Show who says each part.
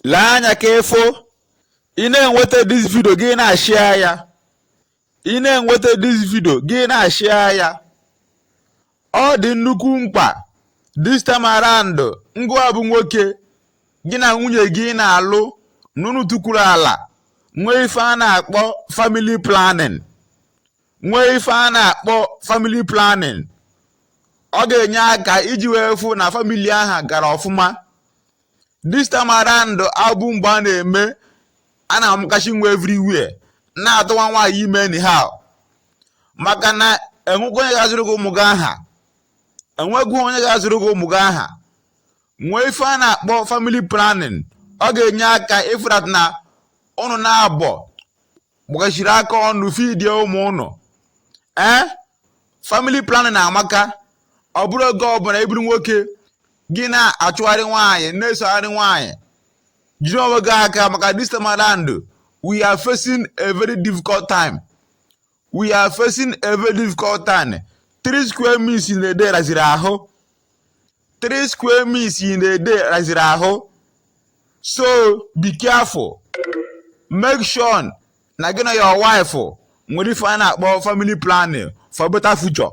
Speaker 1: lee anya ka ịfụ ị na-enweta this video gị na-ashare ya ị na-enweta this video gị na-ashare ya ọ dị nnukwu mkpa this time around ngwa bụ nwoke gị na nwunye gị na-alụ n'unu tukwuru ala nwee ife a na-akpọ family planning ọ ga-enye aka iji wee fụ na family ahụ gara ọfụma this time around abụ mgbe a na-eme a na-amụkachi nwa everywhere na-atụwa nwaanyị ime anyhow maka na enweghị onye ga-azụrụ gị ụmụ gị aha nwee ife a na-akpọ family planning ọ ga-enye aka ịfụrat na ụnụ na-abọ gbachiri aka ọnụ fidie ụmụ ụnụ family planning amaka ọ bụrụ oge ọbụla iburu nwoke gị na-achụgharị nwaanyị na-esogharị nwaanyị jiri onwe gị aka maka this time around we are facing a very difficult time 3 square meals in a day raziri ahụ so be careful make sure na gị na your wife nwere ife a na-akpọ family planning for better future.